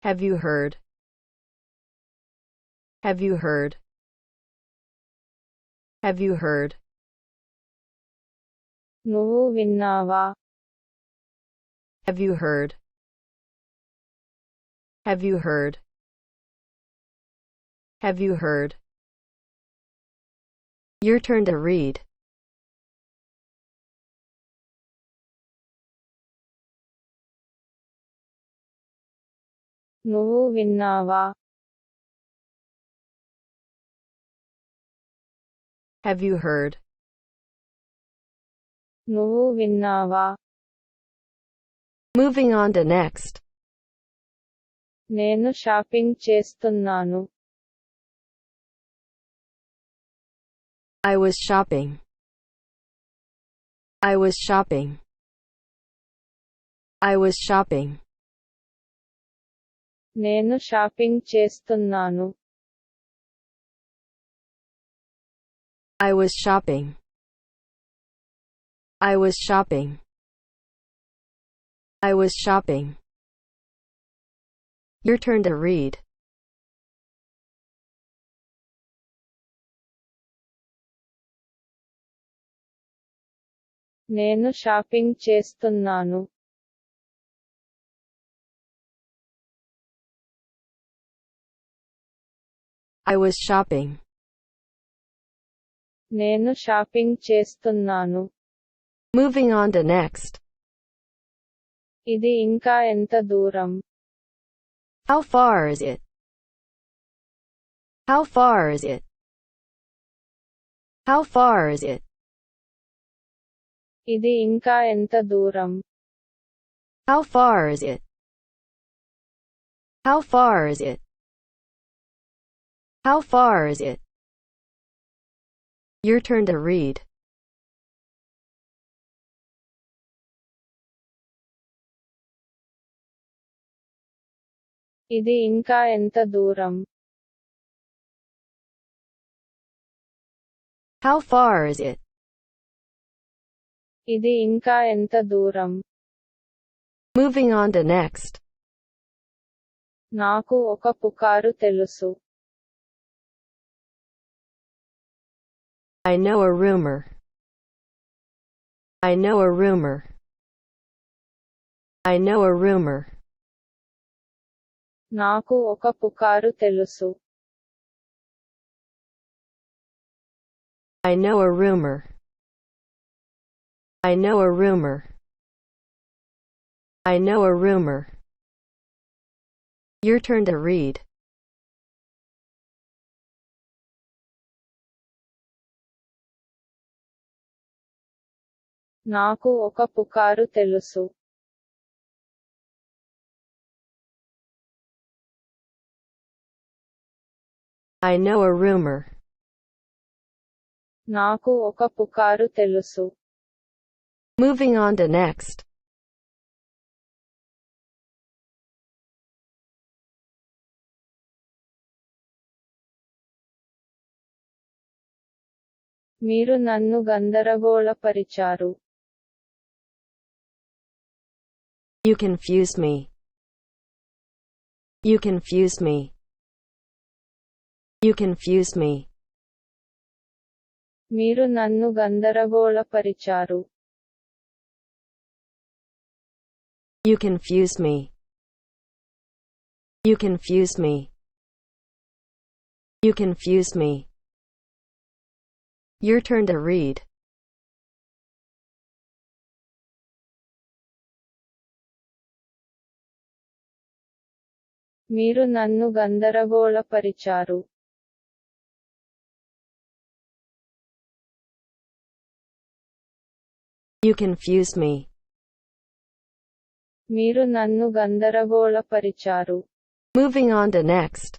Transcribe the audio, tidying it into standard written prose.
Have you heard? Have you heard? Have you heard? నువ్వు విన్నావా? Have you heard? Have you heard? Have you heard? Your turn to read. నువ్వు విన్నావా? Have you heard? నువ్వు విన్నావా? Moving on to next. నేను shopping చేస్తున్నాను. I was shopping. I was shopping. I was shopping. నేను shopping చేస్తున్నాను. I was shopping. I was shopping. I was shopping. Your turn to read. నేను shopping చేస్తున్నాను. I was shopping. నేను shopping చేస్తున్నాను. Moving on to next. ఇది ఇంకా ఎంత దూరం? How far is it? How far is it? How far is it? ఇది ఇంకా ఎంత దూరం? How far is it? How far is it? How far is it? Your turn to read. ఇది ఇంకా ఎంత దూరం? How far is it? ఇది ఇంకా ఎంత దూరం? Moving on to next. నాకు ఒక పుకారు తెలుసు. I know a rumor. I know a rumor. I know a rumor. నాకు ఒక పుకారు తెలుసు. I know a rumor. I know a rumor. I know a rumor. Your turn to read. నాకు ఒక పుకారు తెలుసు. I know a rumor. నాకు ఒక పుకారు తెలుసు. Moving on to next. మీరు నన్ను గందరగోళపరిచారు. You confuse me. You confuse me. You confuse me. మీరు నన్ను గందరగోళపరిచారు. You confuse me. You confuse me. You confuse me. Your turn to read. మీరు నన్ను గందరగోళపరిచారు. You confuse me. మీరు నన్ను గందరగోళపరిచారు. Moving on to next.